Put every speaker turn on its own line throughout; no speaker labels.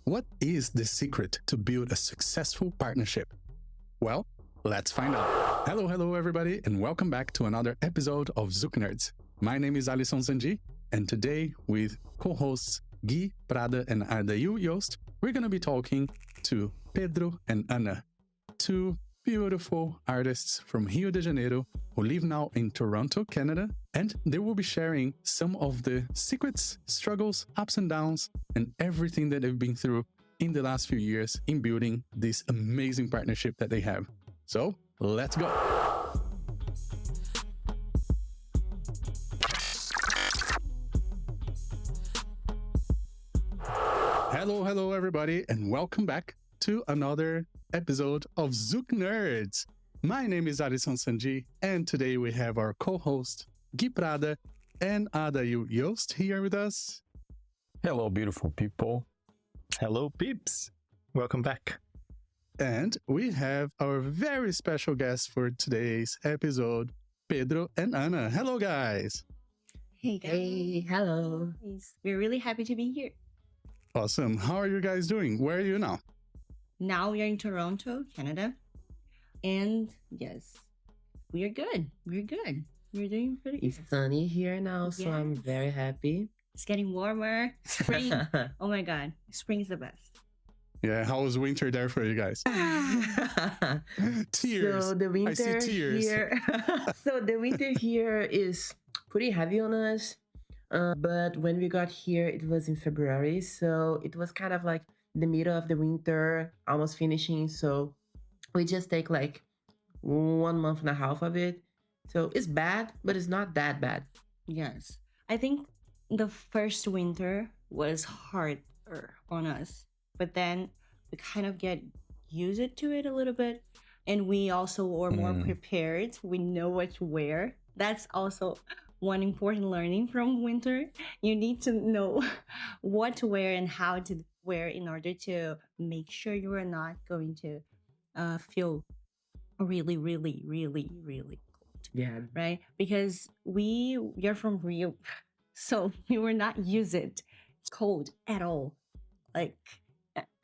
What is the secret to build a successful partnership? Well, let's find out. Hello, everybody, and welcome back to another episode of ZoukNerds. My name is Alisson Sandi, and today with co-hosts Gui Prada and Adayl Iost, we're going to be talking to Pedro and Ana, two beautiful artists from Rio de Janeiro who live now in Toronto, Canada, and they will be sharing some of the secrets, struggles, ups and downs, and everything that they've been through in the last few years in building this amazing partnership that they have. So, let's go! Hello, everybody, and welcome back to another episode of ZoukNerds. My name is Alisson Sandi, and today we have our co-host Gui Prada and Adayl Iost here with us.
Hello, beautiful people.
Hello, peeps. Welcome back.
And we have our very special guest for today's episode, Pedro and Ana. Hello, guys.
Hey, guys.
Hey, hello.
We're really happy to be here.
Awesome. How are you guys doing? Where are you now?
Now we are in Toronto, Canada. And yes, we are good. We're good. We're doing pretty good.
It's sunny here now, so I'm very happy.
It's getting warmer. Spring. Oh my God. Spring is the best.
Yeah, how was winter there for you guys? Tears.
So the winter
I see tears.
here. So the winter here is pretty heavy on us. But when we got here, it was in February. So it was kind of like the middle of the winter, almost finishing. So we just take like 1 month and a half of it. So it's bad, but it's not that bad.
Yes. I think the first winter was harder on us. But then we kind of get used to it a little bit. And we also are more prepared. We know what to wear. That's also one important learning from winter. You need to know what to wear and how to wear in order to make sure you are not going to feel really, really, really, really cold.
Yeah.
Right? Because we are from Rio. So we were not used it cold at all.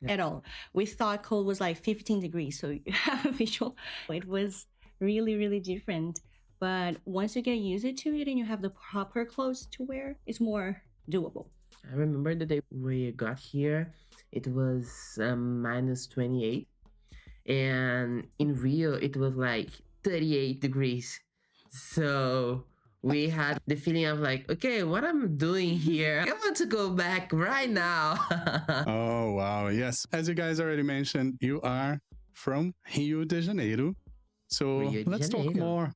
At all. We thought cold was like 15 degrees. So you have a visual. It was really, really different. But once you get used to it and you have the proper clothes to wear, it's more doable.
I remember the day we got here, it was minus 28. And in Rio, it was like 38 degrees. So we had the feeling of like, okay, what I'm doing here? I want to go back right now.
Oh, wow. Yes. As you guys already mentioned, you are from Rio de Janeiro. So let's talk more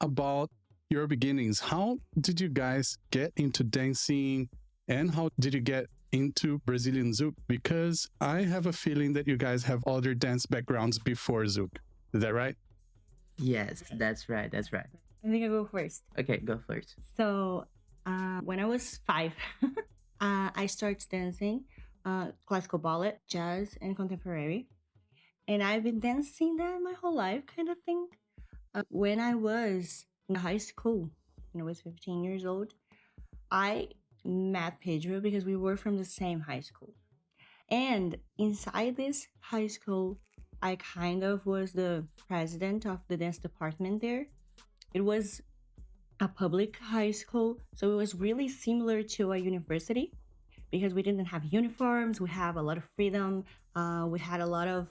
about your beginnings. How did you guys get into dancing and how did you get into Brazilian Zouk? Because I have a feeling that you guys have other dance backgrounds before Zouk. Is that right?
Yes, that's right.
I think I go first.
Okay, go first.
So when I was 5, I started dancing classical ballet, jazz, and contemporary. And I've been dancing that my whole life kind of thing. When I was in high school, when I was 15 years old, I met Pedro because we were from the same high school. And inside this high school, I kind of was the president of the dance department there. It was a public high school, so it was really similar to a university because we didn't have uniforms, we have a lot of freedom, we had a lot of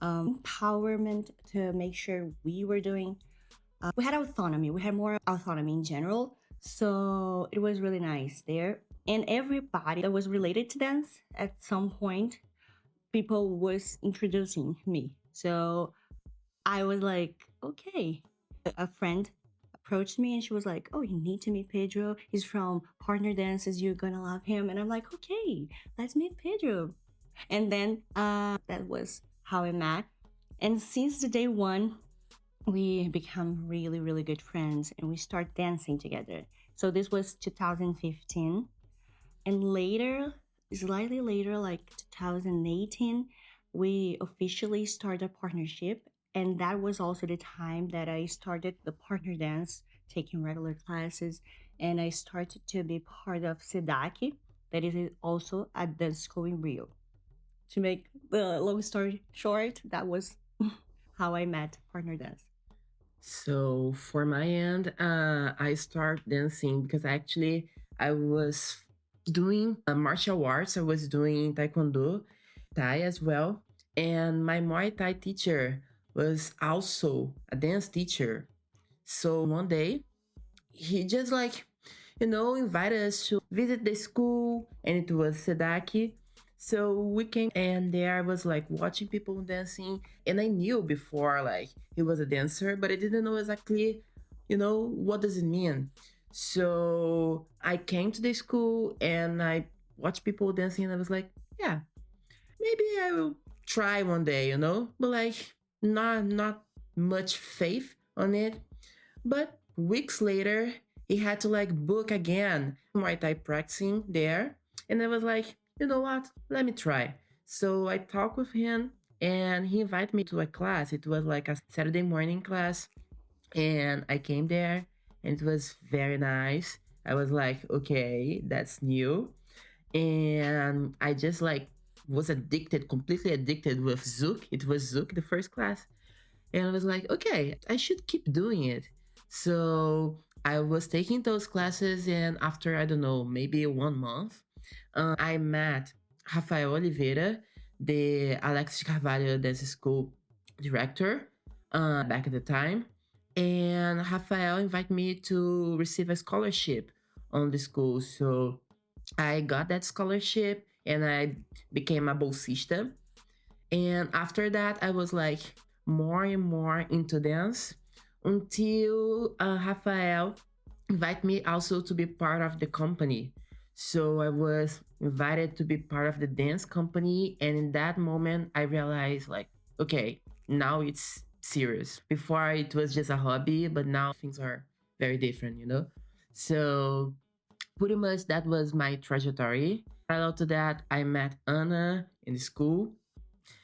empowerment to make sure we were doing. We had autonomy. We had more autonomy in general. So it was really nice there. And everybody that was related to dance at some point, people was introducing me. So I was like, okay. A friend approached me and she was like, oh, you need to meet Pedro. He's from Partner Dances. You're going to love him. And I'm like, okay, let's meet Pedro. And then that was how I met. And since the day one, we become really, really good friends and we start dancing together. So this was 2015. And later, slightly later, like 2018, we officially started a partnership. And that was also the time that I started the partner dance, taking regular classes. And I started to be part of SEDAC, that is also a dance school in Rio. to make the long story short, that was how I met partner dance.
So for my end, I start dancing because actually I was doing martial arts. I was doing taekwondo, Thai as well. And my Muay Thai teacher was also a dance teacher. So one day he just invited us to visit the school, and it was Sedaki. So we came, and there I was like watching people dancing, and I knew before like he was a dancer, but I didn't know exactly, what does it mean. So I came to the school and I watched people dancing, and I was like, yeah, maybe I will try one day, but like not much faith on it. But weeks later, he had to like book again Muay Thai practicing there. And I was like, you know what? Let me try. So I talked with him and he invited me to a class. It was like a Saturday morning class. And I came there and it was very nice. I was like, okay, that's new. And I just like was addicted, completely addicted with Zouk. It was Zouk, the first class. And I was like, okay, I should keep doing it. So I was taking those classes, and after, I don't know, maybe 1 month, I met Rafael Oliveira, the Alex de Carvalho Dance School director back at the time. And Rafael invited me to receive a scholarship on the school. So I got that scholarship and I became a bolsista. And after that, I was like more and more into dance until Rafael invited me also to be part of the company. So I was invited to be part of the dance company. And in that moment, I realized like, okay, now it's serious. Before it was just a hobby, but now things are very different, So pretty much that was my trajectory. Parallel to that, I met Ana in the school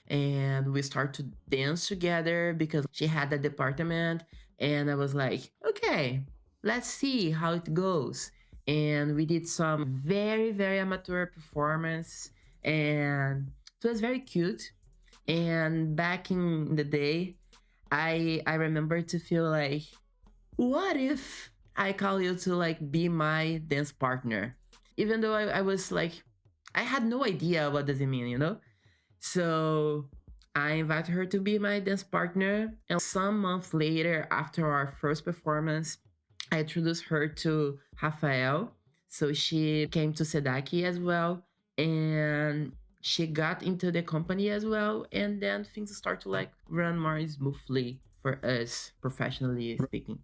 and we started to dance together because she had a department, and I was like, okay, let's see how it goes. And we did some very, very amateur performance, and it was very cute. And back in the day, I remember to feel like, what if I call you to like be my dance partner? Even though I was like, I had no idea what does it mean, So I invited her to be my dance partner. And some months later, after our first performance, I introduced her to Rafael. So she came to Sedaki as well. And she got into the company as well. And then things start to like run more smoothly for us, professionally speaking.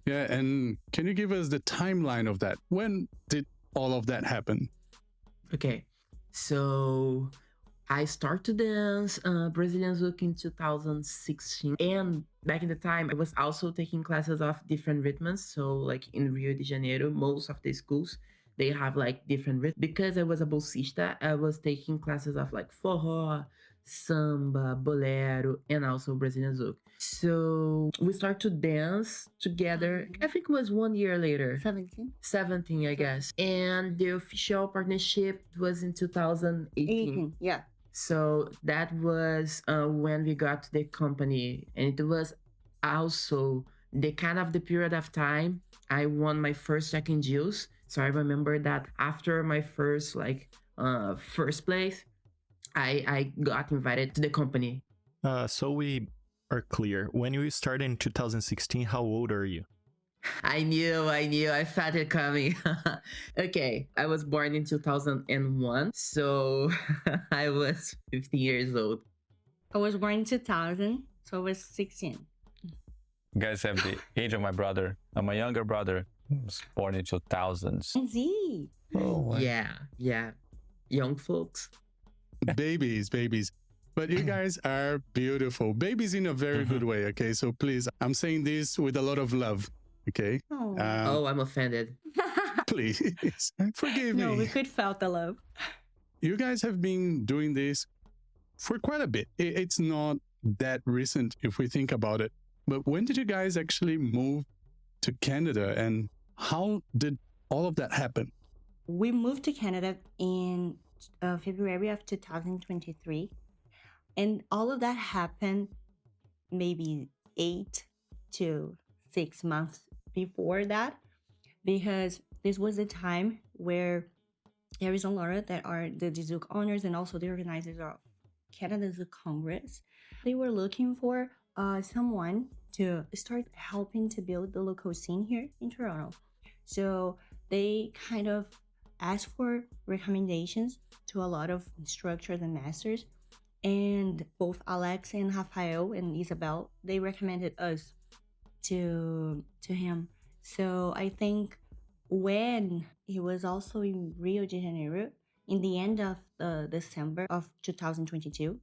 Yeah, and can you give us the timeline of that? When did all of that happen?
Okay, so I started to dance Brazilian Zouk in 2016. And back in the time, I was also taking classes of different rhythms. So like in Rio de Janeiro, most of the schools, they have like different rhythms. Because I was a bolsista, I was taking classes of like forró, samba, bolero, and also Brazilian Zouk. So we start to dance together. I think it was 1 year later. 17, I guess. And the official partnership was in 2018.
Yeah.
So that was when we got to the company. And it was also the kind of the period of time I won my first Jack and Jills. So I remember that after my first first place, I got invited to the company.
So we are clear. When you started in 2016, how old are you?
I knew. I felt it coming. Okay, I was born in 2001, so I was 15 years old.
I was born in 2000, so I was 16.
You guys have the age of my brother. My younger brother was born in 2000s.
Z.
Oh,
Yeah. Young folks.
Babies. But you guys are beautiful. Babies in a very good way, okay? So please, I'm saying this with a lot of love, okay?
Oh,
I'm offended.
Please, forgive me.
No, we could felt the love.
You guys have been doing this for quite a bit. It's not that recent if we think about it. But when did you guys actually move to Canada, and how did all of that happen?
We moved to Canada in February of 2023. And all of that happened maybe 8 to 6 months before that, because this was a time where there is a lot that are the Zouk owners and also the organizers of Canada's Congress. They were looking for someone to start helping to build the local scene here in Toronto. So they kind of asked for recommendations to a lot of instructors and masters. And both Alex and Rafael and Isabel, they recommended us to him. So I think when he was also in Rio de Janeiro in the end of December of 2022.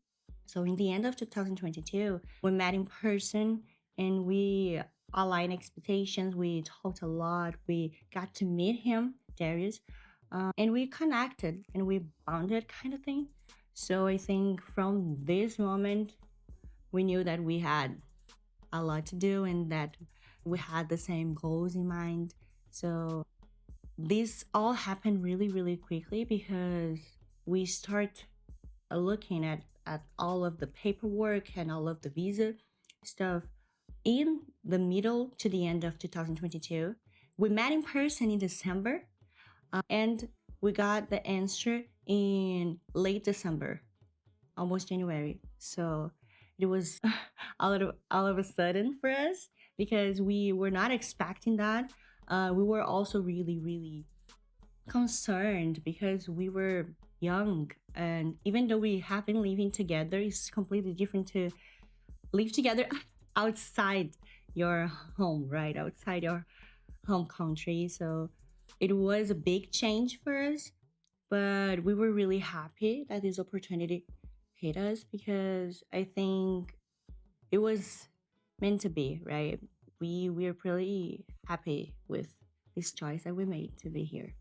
So in the end of 2022, we met in person and we aligned expectations. We talked a lot. We got to meet him, Darius, and we connected and we bonded kind of thing. So I think from this moment, we knew that we had a lot to do and that we had the same goals in mind. So this all happened really, really quickly because we start looking at all of the paperwork and all of the visa stuff in the middle to the end of 2022. We met in person in December and we got the answer in late December, almost January. So it was all of a sudden for us because we were not expecting that. We were also really, really concerned because we were young, and even though we have been living together, it's completely different to live together outside your home, right? Outside your home country. So it was a big change for us, but we were really happy that this opportunity hit us because I think it was meant to be, right? We're pretty happy with this choice that we made to be here.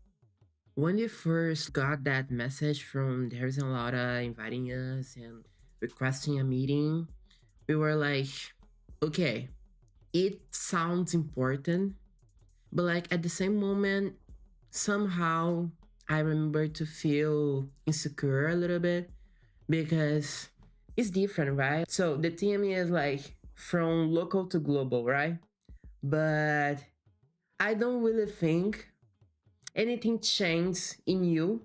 When we first got that message from There's a Lotta inviting us and requesting a meeting, we were like, okay, it sounds important, but like at the same moment, somehow I remember to feel insecure a little bit because it's different, right? So the team is like from local to global, right? But I don't really think anything changes in you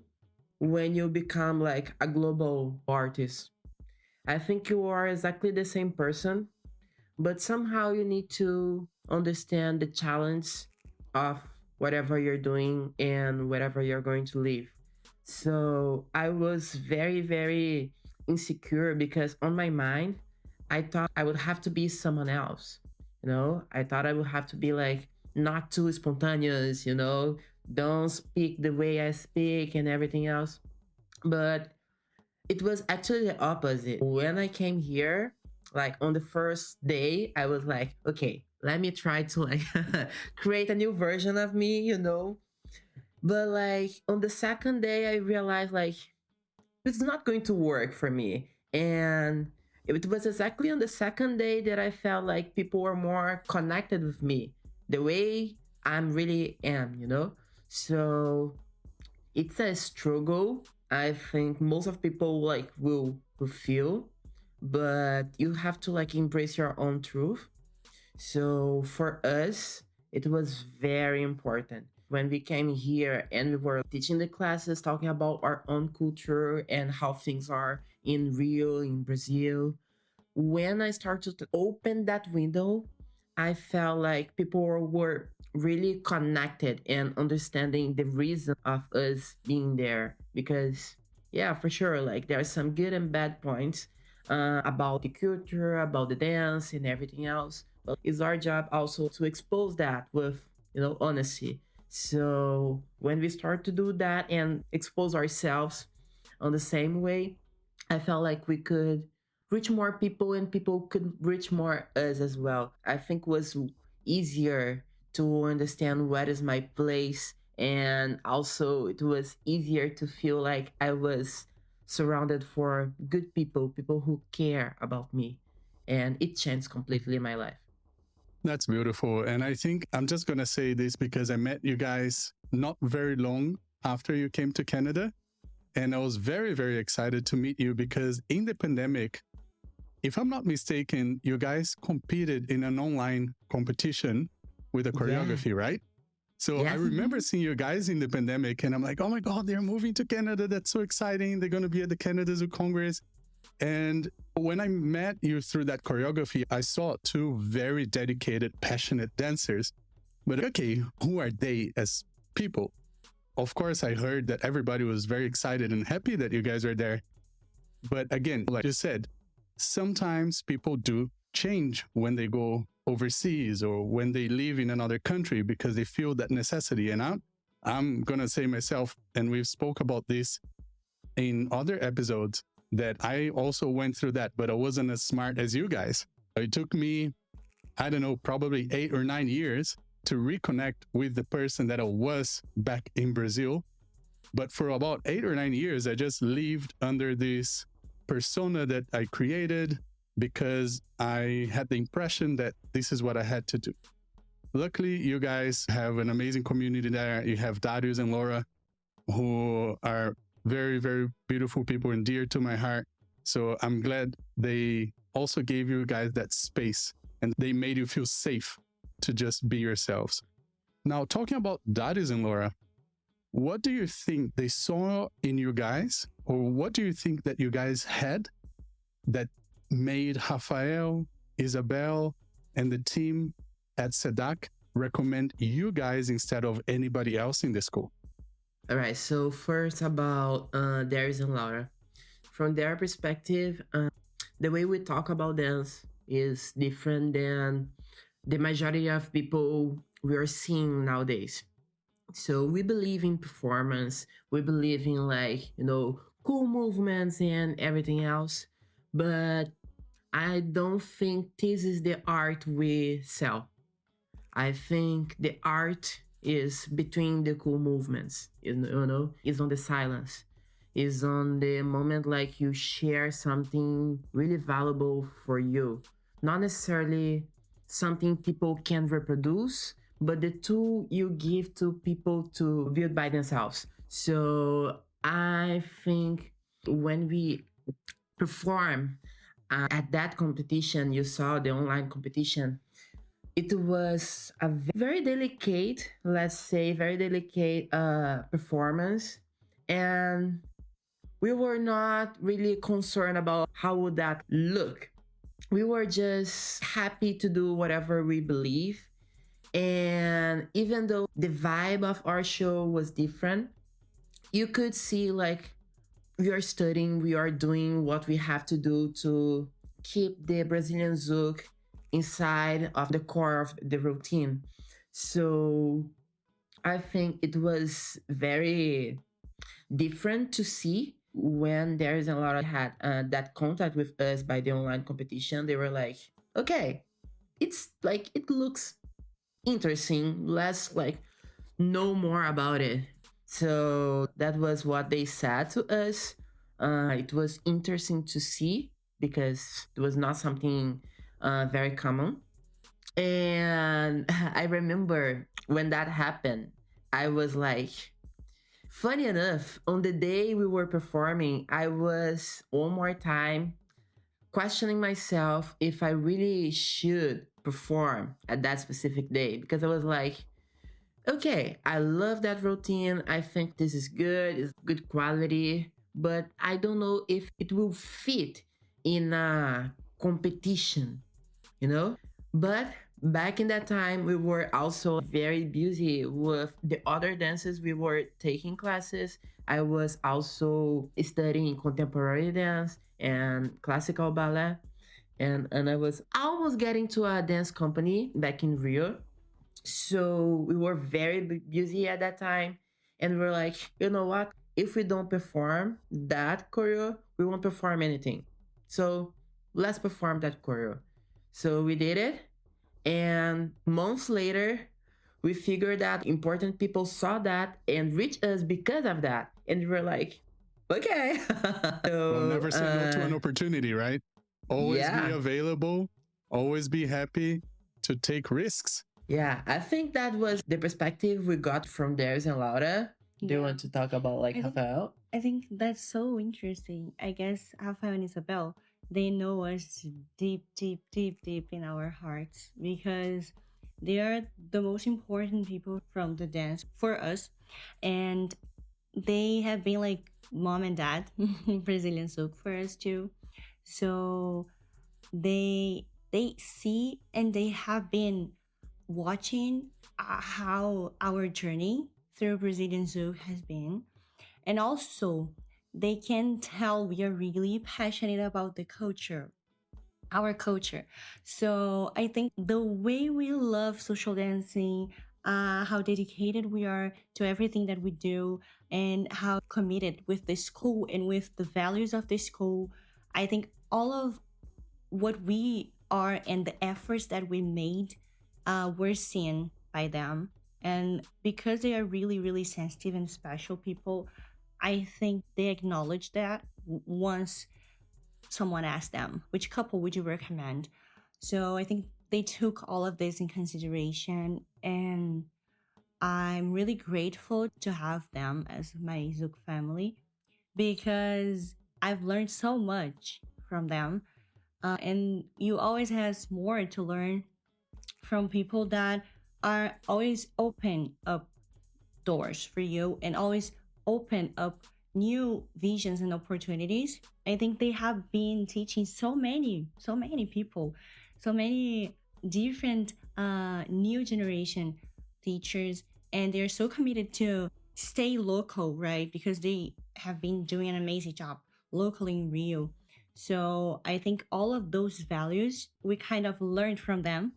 when you become like a global artist. I think you are exactly the same person, but somehow you need to understand the challenge of whatever you're doing and whatever you're going to live. So I was very, very insecure because on my mind, I thought I would have to be someone else. I thought I would have to be like not too spontaneous, don't speak the way I speak and everything else. But it was actually the opposite. When I came here, like on the first day, I was like, okay, let me try to like create a new version of me, But like on the second day, I realized like it's not going to work for me. And it was exactly on the second day that I felt like people were more connected with me, the way I really am, So it's a struggle. I think most of people like will feel, but you have to like embrace your own truth. So for us, it was very important when we came here and we were teaching the classes, talking about our own culture and how things are in Rio, in Brazil. When I started to open that window, I felt like people were really connected and understanding the reason of us being there. Because, yeah, for sure, like there are some good and bad points about the culture, about the dance and everything else. But it's our job also to expose that with, honesty. So when we start to do that and expose ourselves on the same way, I felt like we could reach more people and people could reach more us as well. I think it was easier to understand what is my place, and also it was easier to feel like I was surrounded for good people who care about me, and it changed completely my life.
That's beautiful. And I think I'm just going to say this because I met you guys not very long after you came to Canada. And I was very, very excited to meet you because in the pandemic, if I'm not mistaken, you guys competed in an online competition with a choreography, right? So I remember seeing you guys in the pandemic and I'm like, oh my God, they're moving to Canada. That's so exciting. They're going to be at the Canada Zouk Congress. And when I met you through that choreography, I saw two very dedicated, passionate dancers. But okay, who are they as people? Of course, I heard that everybody was very excited and happy that you guys are there. But again, like you said, sometimes people do change when they go overseas or when they live in another country because they feel that necessity. And I'm going to say myself, and we've spoke about this in other episodes, that I also went through that, but I wasn't as smart as you guys. It took me, I don't know, probably 8 or 9 years to reconnect with the person that I was back in Brazil. But for about 8 or 9 years, I just lived under this persona that I created because I had the impression that this is what I had to do. Luckily, you guys have an amazing community there. You have Darius and Laura, who are very, very beautiful people and dear to my heart. So I'm glad they also gave you guys that space and they made you feel safe to just be yourselves. Now, talking about Darius and Laura, what do you think they saw in you guys, or what do you think that you guys had that made Rafael, Isabel, and the team at SEDAC recommend you guys instead of anybody else in the school?
All right, so first about Darius and Laura. From their perspective, the way we talk about dance is different than the majority of people we are seeing nowadays. So we believe in performance, we believe in cool movements and everything else, but I don't think this is the art we sell. I think the art is between the cool movements, is on the silence, is on the moment like you share something really valuable for you, not necessarily something people can reproduce, but the tool you give to people to build by themselves. So I think when we perform at that competition, you saw the online competition, it was a very delicate, performance. And we were not really concerned about how would that look. We were just happy to do whatever we believe. And even though the vibe of our show was different, you could see we are studying, we are doing what we have to do to keep the Brazilian Zouk inside of the core of the routine. So I think it was very different to see when Darius and Laura had that contact with us by the online competition. They were like, okay, it's it looks interesting. Let's know more about it. So that was what they said to us. It was interesting to see because it was not something very common. And I remember when that happened, I was funny enough, on the day we were performing, I was one more time questioning myself if I really should perform at that specific day, because I was okay, I love that routine. I think this is good, it's good quality, but I don't know if it will fit in a competition, But back in that time, we were also very busy with the other dances. We were taking classes. I was also studying contemporary dance and classical ballet. And I was almost getting to a dance company back in Rio. So we were very busy at that time. And we're like, you know what? If we don't perform that choreo, we won't perform anything. So let's perform that choreo. So we did it. And months later, we figured out important people saw that and reached us because of that. And we were like, okay. So,
We'll never say no to an opportunity, right? Always be available, always be happy to take risks.
Yeah, I think that was the perspective we got from Darius and Laura. Do you want to talk about like
I think-
Rafael?
I think that's so interesting. I guess Rafael and Isabel, they know us deep, deep, deep, deep in our hearts because they are the most important people from the dance for us. And they have been like mom and dad in Brazilian Zouk for us too. So they see and they have been watching how our journey through Brazilian Zouk has been, and also they can tell we are really passionate about the culture, our culture. So I think the way we love social dancing, how dedicated we are to everything that we do, and how committed with the school and with the values of the school, I think all of what we are and the efforts that we made were seen by them. And because they are really, really sensitive and special people, I think they acknowledge that once someone asked them, which couple would you recommend? So I think they took all of this in consideration, and I'm really grateful to have them as my Zouk family because I've learned so much from them. And you always has more to learn from people that are always open up doors for you and always open up new visions and opportunities. I think they have been teaching so many people, so many different new generation teachers, and they're so committed to stay local, right? Because they have been doing an amazing job locally in Rio. So I think all of those values we kind of learned from them,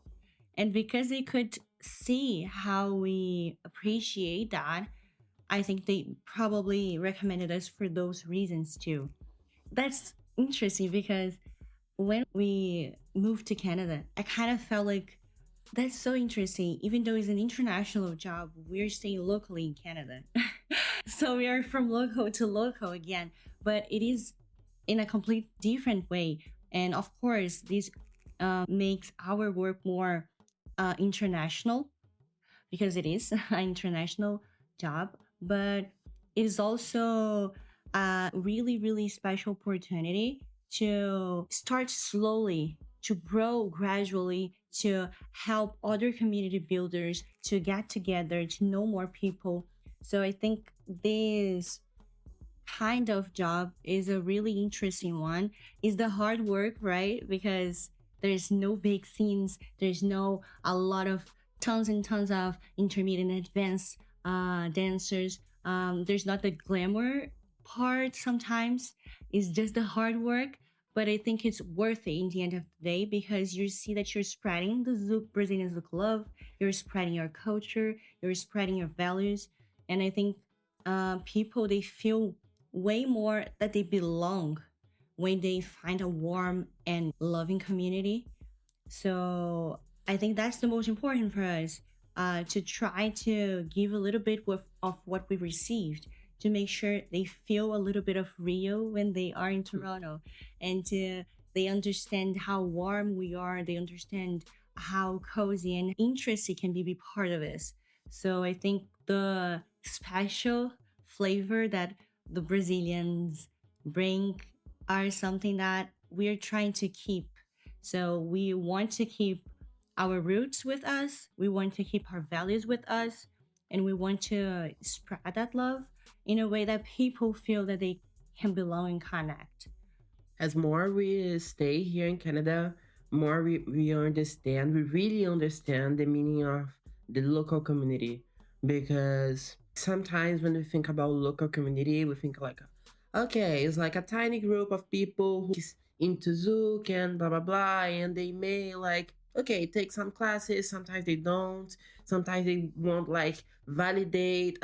and because they could see how we appreciate that, I think they probably recommended us for those reasons too. That's interesting because when we moved to Canada, I kind of felt like that's so interesting. Even though it's an international job, we're staying locally in Canada. So we are from local to local again, but it is in a complete different way. And of course, this makes our work more international because it is an international job, but it is also a really, really special opportunity to start slowly, to grow gradually, to help other community builders to get together, to know more people. So I think this kind of job is a really interesting one. Is the hard work, right? Because there's no big scenes, there's no a lot of tons and tons of intermediate and advanced dancers. There's not the glamour part sometimes. It's just the hard work. But I think it's worth it in the end of the day because you see that you're spreading the Zouk, Brazilian Zouk love, you're spreading your culture, you're spreading your values. And I think people, they feel way more that they belong when they find a warm and loving community. So I think that's the most important for us, to try to give a little bit of what we received to make sure they feel a little bit of Rio when they are in Toronto, and they understand how warm we are, they understand how cozy and interesting can be part of this. So I think the special flavor that the Brazilians bring are something that we're trying to keep. So we want to keep our roots with us, we want to keep our values with us, and we want to spread that love in a way that people feel that they can belong and connect.
As more we stay here in Canada, more we understand, we really understand the meaning of the local community. Because sometimes when we think about local community, we think like, okay, it's like a tiny group of people who's into Zouk and blah blah blah, and they may like, okay, take some classes, sometimes they don't, sometimes they won't like validate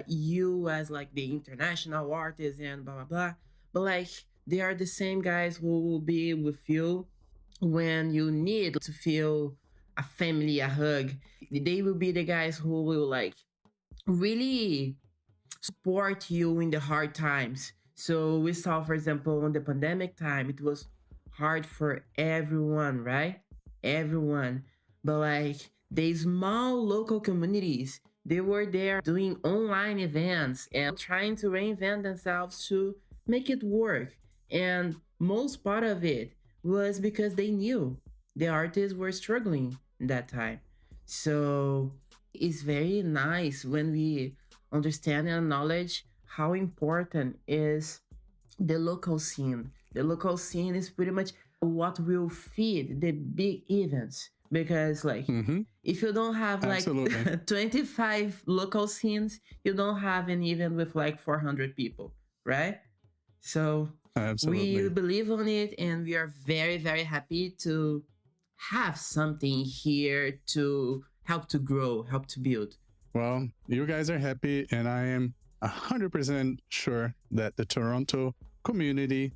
you as like the international artist and blah blah blah. But like they are the same guys who will be with you when you need to feel a family, a hug. They will be the guys who will like really support you in the hard times. So we saw, for example, on the pandemic time, it was hard for everyone, right? Everyone. But like the small local communities They were there doing online events and trying to reinvent themselves to make it work. And most part of it was because they knew the artists were struggling in that time. So it's very nice when we understand and acknowledge how important is the local scene. The local scene is pretty much what will feed the big events because like if you don't have like
Absolutely.
25 local scenes, you don't have an event with like 400 people, right? So we
Absolutely.
believe on it and we are very, very happy to have something here to help to grow, help to build.
Well, you guys are happy, and I am 100% sure that the Toronto community,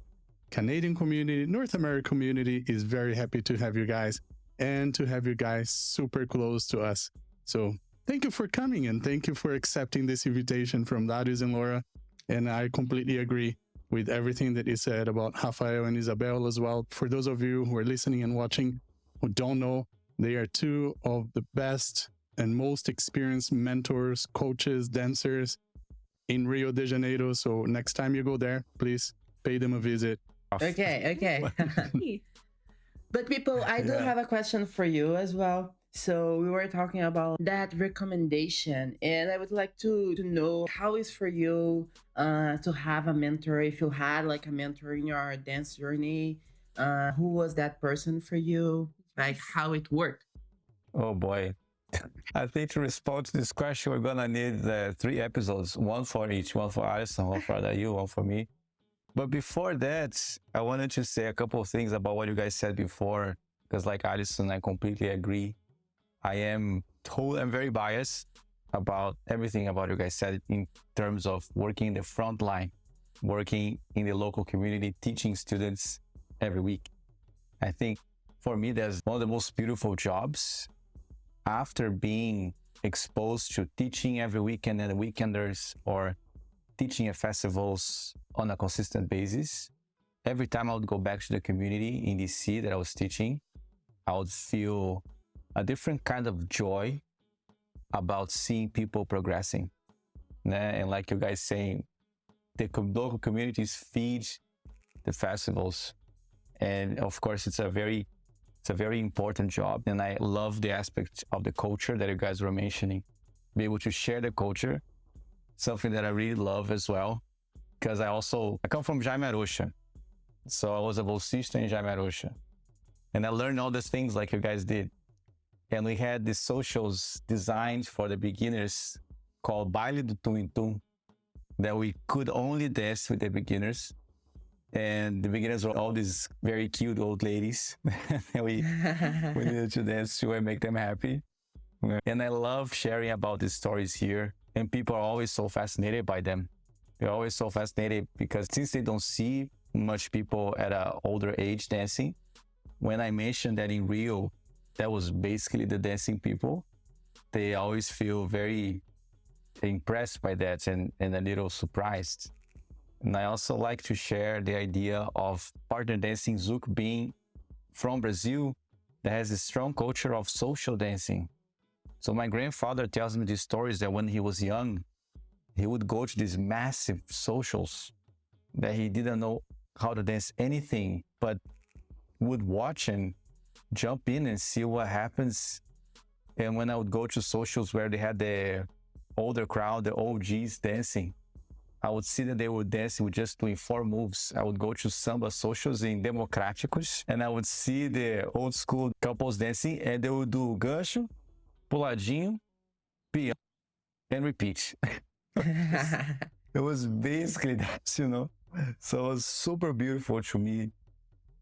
Canadian community, North American community is very happy to have you guys and to have you guys super close to us. So thank you for coming and thank you for accepting this invitation from Darius and Laura. And I completely agree with everything that you said about Rafael and Isabel as well. For those of you who are listening and watching who don't know, they are two of the best and most experienced mentors, coaches, dancers in Rio de Janeiro. So next time you go there, please pay them a visit.
Okay. But people, I do have a question for you as well. So we were talking about that recommendation, and I would like to know how is for you to have a mentor. If you had like a mentor in your dance journey, who was that person for you? Like how it worked?
Oh boy. I think to respond to this question, we're gonna need 3 episodes, one for each, one for Alisson, one for Adayl, one for me. But before that, I wanted to say a couple of things about what you guys said before, because like Alisson, I completely agree. I'm very biased about everything about you guys said in terms of working in the front line, working in the local community, teaching students every week. I think for me, that's one of the most beautiful jobs. After being exposed to teaching every weekend and the weekenders or teaching at festivals on a consistent basis, every time I would go back to the community in DC that I was teaching, I would feel a different kind of joy about seeing people progressing. And like you guys saying, the local communities feed the festivals. And of course, it's a very important job. And I love the aspect of the culture that you guys were mentioning. Be able to share the culture, something that I really love as well. Because I come from Jaime Arusha. So I was a bolsista in Jaime Arusha. And I learned all these things like you guys did. And we had these socials designed for the beginners called Baile do Tum Tum, that we could only dance with the beginners. And the beginners were all these very cute old ladies. And we needed to dance to and make them happy. And I love sharing about these stories here. And people are always so fascinated by them. They're always so fascinated because since they don't see much people at an older age dancing, when I mentioned that in Rio, that was basically the dancing people, they always feel very impressed by that and a little surprised. And I also like to share the idea of partner dancing Zouk being from Brazil that has a strong culture of social dancing. So my grandfather tells me these stories that when he was young, he would go to these massive socials that he didn't know how to dance anything, but would watch and jump in and see what happens. And when I would go to socials where they had the older crowd, the OGs dancing, I would see that they were dancing with just doing 4 moves. I would go to samba socials in Democráticos and I would see the old school couples dancing and they would do gancho, puladinho, piano, and repeat. It was basically that, So it was super beautiful to me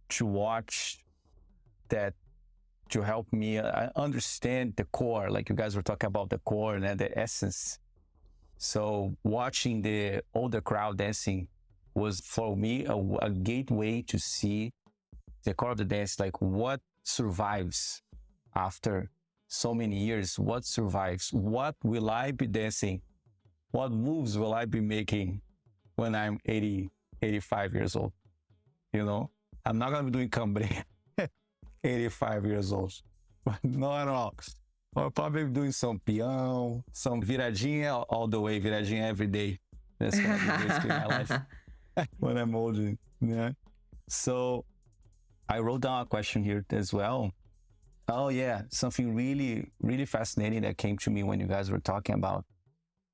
to watch that, to help me understand the core, like you guys were talking about the core and the essence. So watching the older crowd dancing was for me a gateway to see the core of the dance, like what survives after so many years, what survives, what will I be dancing, what moves will I be making when I'm 80, 85 years old, I'm not going to be doing company 85 years old, not at all. Or probably doing some peão, some viradinha all the way, viradinha every day. That's gonna be basically my life when I'm older. Yeah. So I wrote down a question here as well. Oh yeah, something really, really fascinating that came to me when you guys were talking about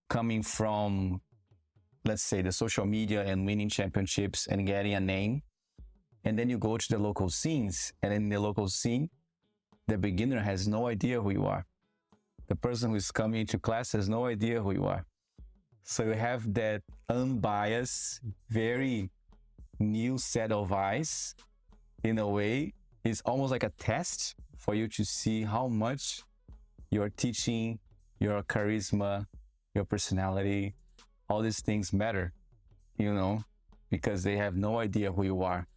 coming from, let's say, the social media and winning championships and getting a name. And then you go to the local scenes, and in the local scene, the beginner has no idea who you are. The person who is coming to class has no idea who you are. So you have that unbiased, very new set of eyes. In a way, it's almost like a test for you to see how much your teaching, your charisma, your personality, all these things matter, you know, because they have no idea who you are.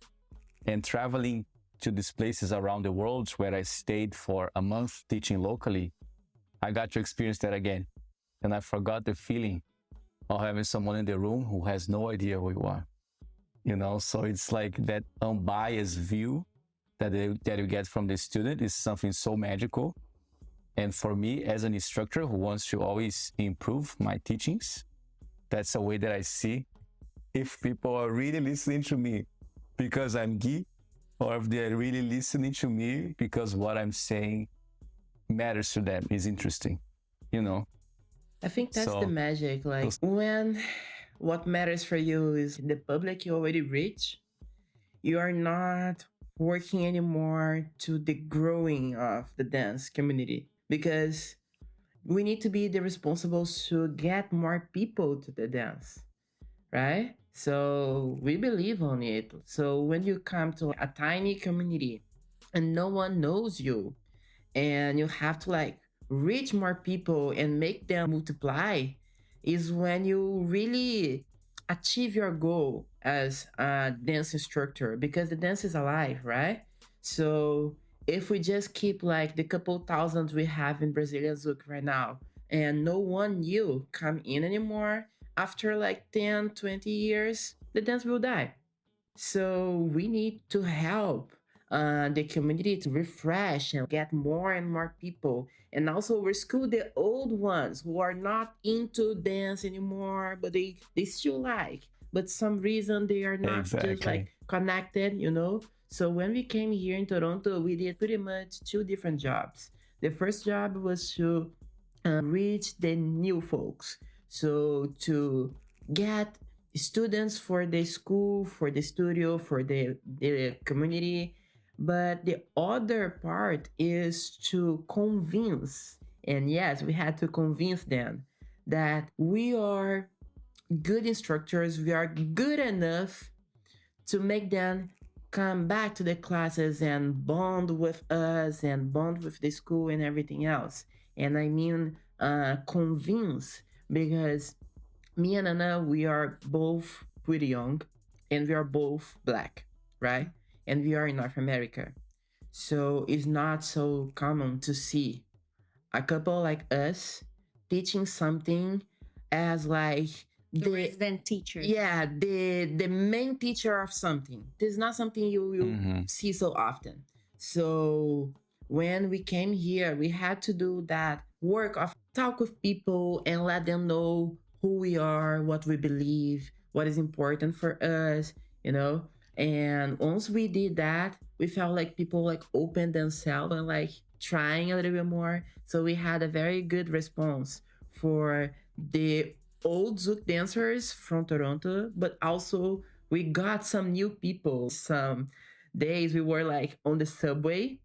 And traveling to these places around the world where I stayed for a month teaching locally, I got to experience that again. And I forgot the feeling of having someone in the room who has no idea who you are. You know, so it's like that unbiased view that you get from the student is something so magical. And for me, as an instructor who wants to always improve my teachings, that's a way that I see if people are really listening to me because I'm Gui, or if they're really listening to me because what I'm saying matters to them, is interesting, you know?
I think that's
So-
the magic. Like when what matters for you is the public you already reach, you are not working anymore to the growing of the dance community, because we need to be the responsible to get more people to the dance, right? So we believe on it. So when you come to a tiny community and no one knows you, and you have to like reach more people and make them multiply, is when you really achieve your goal as a dance instructor, because the dance is alive, right? So if we just keep like the couple thousand we have in Brazilian Zouk right now, and no one new come in anymore, after like 10, 20 years, the dance will die. So we need to help the community to refresh and get more and more people, and also rescue the old ones who are not into dance anymore, but they still like, but some reason they are not just
Exactly.
like connected, you know. So when we came here in Toronto, we did pretty much two different jobs. The first job was to reach the new folks, so to get students for the school, for the studio, for the community. But the other part is to convince, and yes, we had to convince them that we are good instructors, we are good enough to make them come back to the classes and bond with us and bond with the school and everything else. And I mean convince, because me and Ana, we are both pretty young and we are both black, right? And we are in North America. So it's not so common to see a couple like us teaching something as like
The resident teacher.
yeah, the main teacher of something. This is not something you will
Mhm.
see so often. So when we came here, we had to do that work of talk with people and let them know who we are, what we believe, what is important for us, you know. And once we did that, we felt like people like opened themselves and like trying a little bit more. So we had a very good response for the old Zouk dancers from Toronto, but also we got some new people. Some days we were like on the subway,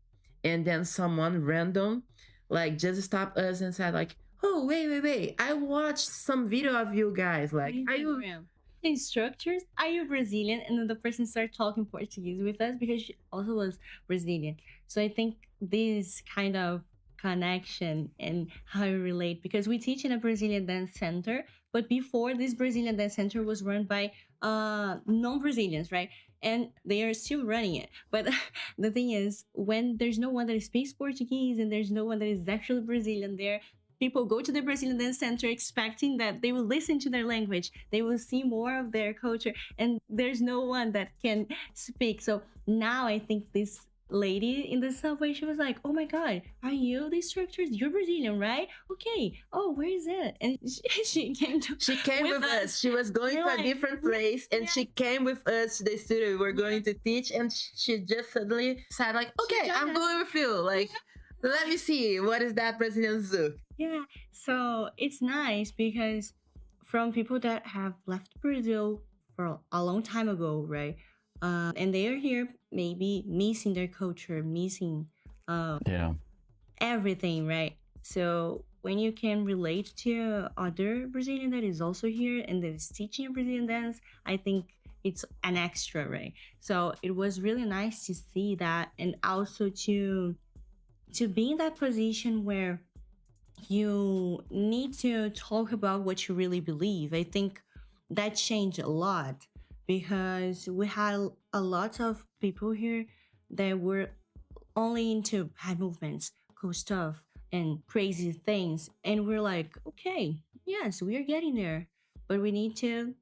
and then someone random like just stopped us and said like, "Oh, wait! I watched some video of you guys. Like, are you?"
Instagram. Instructors, are you Brazilian? And then the person started talking Portuguese with us because she also was Brazilian. So I think this kind of connection and how we relate, because we teach in a Brazilian dance center, but before this Brazilian dance center was run by non-Brazilians, right? And they are still running it. But the thing is, when there's no one that speaks Portuguese and there's no one that is actually Brazilian there, people go to the Brazilian Dance Center expecting that they will listen to their language, they will see more of their culture, and there's no one that can speak. So now I think this lady in the subway, she was like, "Oh my god, are you the instructors? You're Brazilian, right? Okay. Oh, where is it?" And she came
with us. She was going to a different place, and she came with us to the studio. We were going to teach, and she just suddenly said, like, "Okay, I'm going with you. Like, let me see what is that Brazilian Zouk."
Yeah. So it's nice because from people that have left Brazil for a long time ago, right? And they are here, maybe missing their culture, missing everything, right? So when you can relate to other Brazilian that is also here and that is teaching Brazilian dance, I think it's an extra, right? So it was really nice to see that, and also to be in that position where you need to talk about what you really believe. I think that changed a lot because we had a lot of people here that were only into head movements, cool stuff, and crazy things. And we're like, okay, yes, we are getting there, but we need to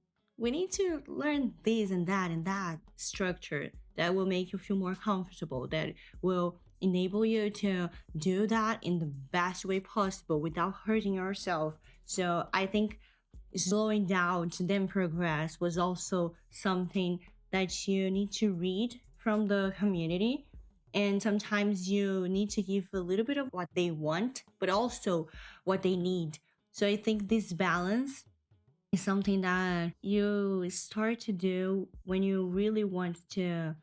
learn this and that structure that will make you feel more comfortable, that will enable you to do that in the best way possible without hurting yourself. So I think slowing down to then progress was also something that you need to read from the community. And sometimes you need to give a little bit of what they want, but also what they need. So I think this balance is something that you start to do when you really want to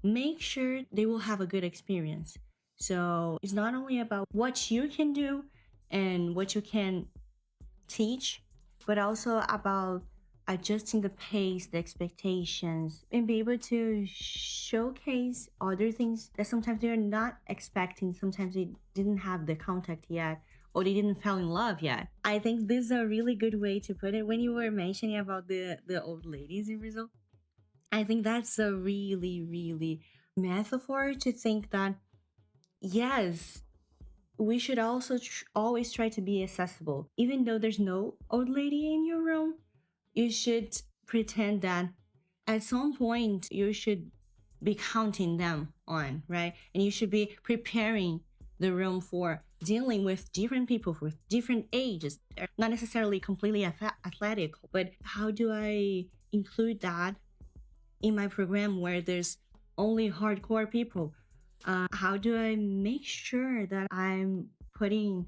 make sure they will have a good experience. So it's not only about what you can do and what you can teach, but also about adjusting the pace, the expectations, and be able to showcase other things that sometimes they're not expecting. Sometimes they didn't have the contact yet, or they didn't fall in love yet. I think this is a really good way to put it. When you were mentioning about the old ladies in Brazil, I think that's a really, really metaphor to think that, yes, we should also always try to be accessible. Even though there's no old lady in your room, you should pretend that at some point you should be counting them on, right? And you should be preparing the room for dealing with different people with different ages, not necessarily completely athletic, but how do I include that in my program where there's only hardcore people? How do I make sure that I'm putting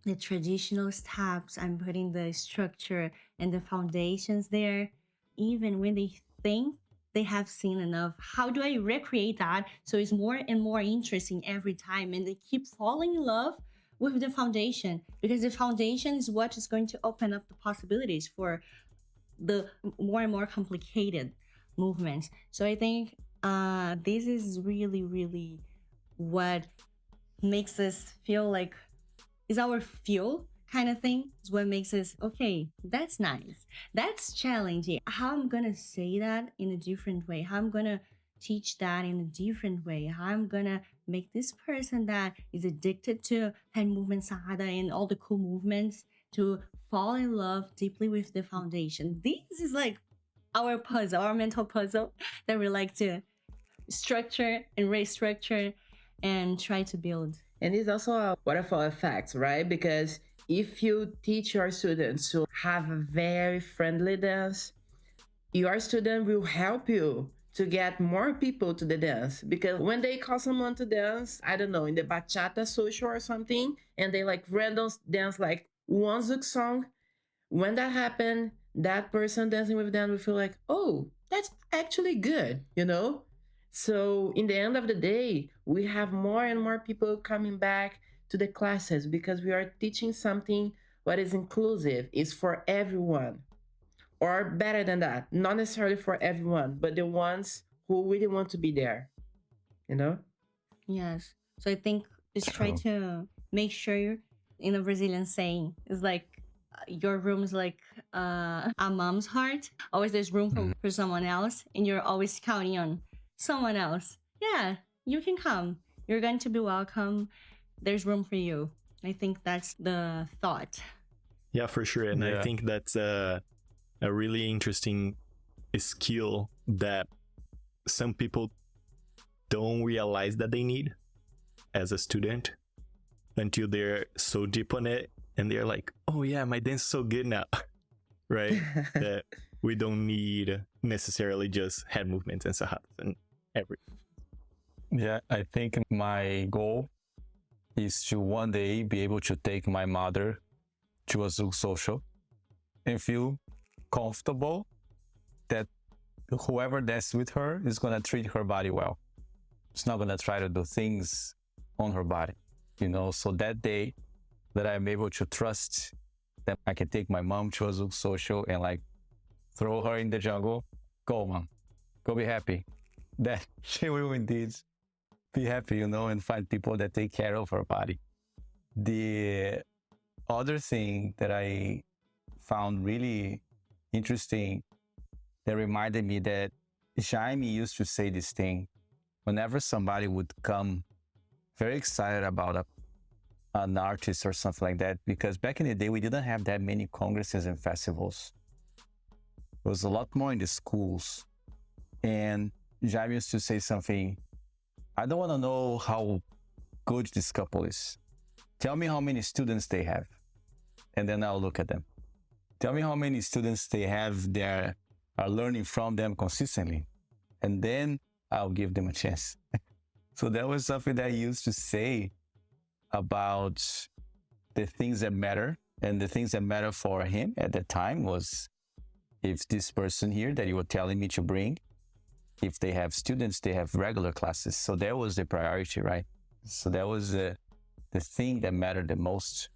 the traditional steps, I'm putting the structure and the foundations there, even when they think they have seen enough? How do I recreate that so it's more and more interesting every time, and they keep falling in love with the foundation? Because the foundation is what is going to open up the possibilities for the more and more complicated movements. So I think this is really, really what makes us feel like is our fuel kind of thing. Is what makes us, okay, that's nice, that's challenging. How I'm gonna say that in a different way, how I'm gonna teach that in a different way, how I'm gonna make this person that is addicted to hand movement Sahada and all the cool movements to fall in love deeply with the foundation. This is like our puzzle, our mental puzzle that we like to structure and restructure and try to build.
And it's also a waterfall effect, right? Because if you teach your students to have a very friendly dance, your student will help you to get more people to the dance. Because when they call someone to dance, I don't know, in the bachata social or something, and they like random dance like one Zouk song, when that happened, that person dancing with them will feel like, oh, that's actually good, you know? So in the end of the day, we have more and more people coming back to the classes because we are teaching something what is inclusive, is for everyone. Or better than that, not necessarily for everyone, but the ones who really want to be there, you know?
Yes. So I think just try to make sure, in a Brazilian saying, it's like your room is like a mom's heart. Always there's room for someone else, and you're always counting on someone else. Yeah, you can come. You're going to be welcome. There's room for you. I think that's the thought.
Yeah, for sure. And I think that's a really interesting skill that some people don't realize that they need as a student until they're so deep on it and they're like, oh yeah, my dance is so good now, right? That we don't need necessarily just head movements and sahas and everything.
Yeah, I think my goal is to one day be able to take my mother to a Zouk social and feel comfortable that whoever dances with her is going to treat her body well. It's not going to try to do things on her body, you know? So that day that I'm able to trust that I can take my mom to a Zouk social and like throw her in the jungle, go mom, go be happy. That she will indeed be happy, you know, and find people that take care of her body. The other thing that I found really interesting that reminded me that Jaime used to say this thing whenever somebody would come very excited about an artist or something like that, because back in the day, we didn't have that many congresses and festivals. It was a lot more in the schools. And Jaime used to say something, I don't want to know how good this couple is. Tell me how many students they have, and then I'll look at them. Tell me how many students they have that are learning from them consistently, and then I'll give them a chance. So that was something that I used to say about the things that matter, and the things that matter for him at the time was if this person here that you were telling me to bring, if they have students, they have regular classes. So that was the priority, right? So that was the thing that mattered the most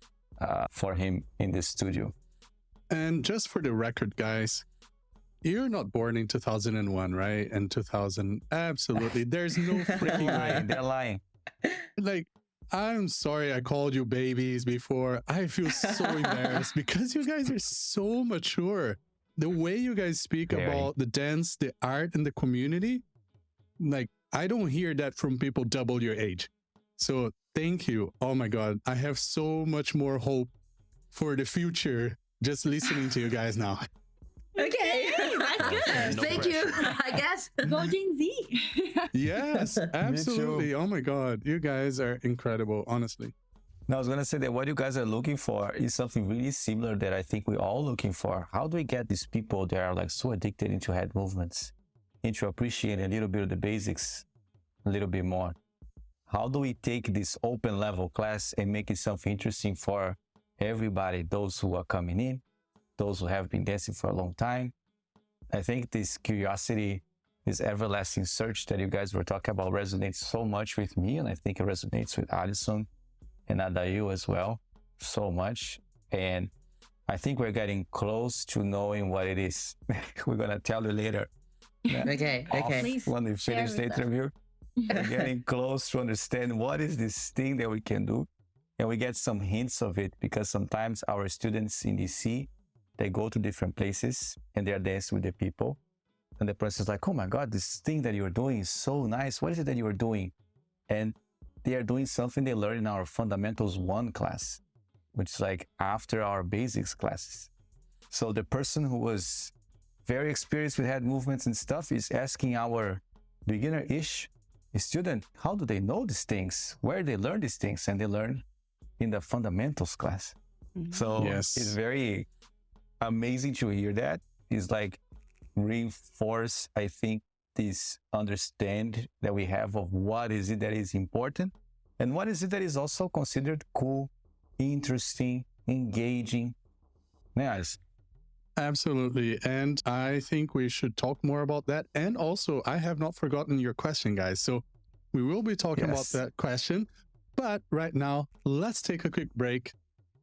for him in the studio.
And just for the record, guys, you're not born in 2001, right? And 2000, absolutely. There's no freaking way.
They're lying.
Like, I'm sorry I called you babies before. I feel so embarrassed because you guys are so mature. The way you guys speak about the dance, the art, and the community, like, I don't hear that from people double your age. So thank you. Oh my God. I have so much more hope for the future just listening to you guys now.
Okay.
That's good.
No
Thank you, I guess.
Go Gen Z.
Yes, absolutely. Oh my God. You guys are incredible, honestly.
Now, I was going to say that what you guys are looking for is something really similar that I think we're all looking for. How do we get these people that are like so addicted into head movements, into appreciating a little bit of the basics, a little bit more? How do we take this open level class and make it something interesting for everybody, those who are coming in, those who have been dancing for a long time? I think this curiosity, this everlasting search that you guys were talking about resonates so much with me, and I think it resonates with Alisson and Adayl as well, so much. And I think we're getting close to knowing what it is. We're going to tell you later.
Okay.
Please
When we finish the
share with us.
interview, we're getting close to understand what is this thing that we can do. And we get some hints of it because sometimes our students in DC, they go to different places and they're dancing with the people. And the person is like, oh my God, this thing that you're doing is so nice. What is it that you're doing? And they are doing something they learned in our Fundamentals 1 class, which is like after our basics classes. So the person who was very experienced with head movements and stuff is asking our beginner-ish student, how do they know these things? Where they learn these things? And they learn in the fundamentals class. So
Yes.
it's very amazing to hear that. It's like reinforce, I think, this understand that we have of what is it that is important and what is it that is also considered cool, interesting, engaging. Yes.
Absolutely. And I think we should talk more about that. And also, I have not forgotten your question, guys. So we will be talking about
Yes.
that question. But right now, let's take a quick break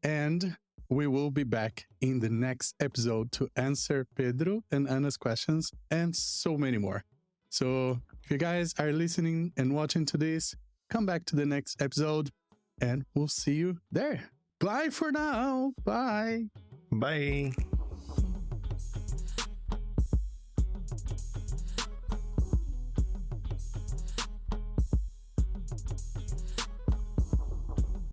and we will be back in the next episode to answer Pedro and Ana's questions and so many more. So if you guys are listening and watching to this, come back to the next episode and we'll see you there. Bye for now. Bye.
Bye.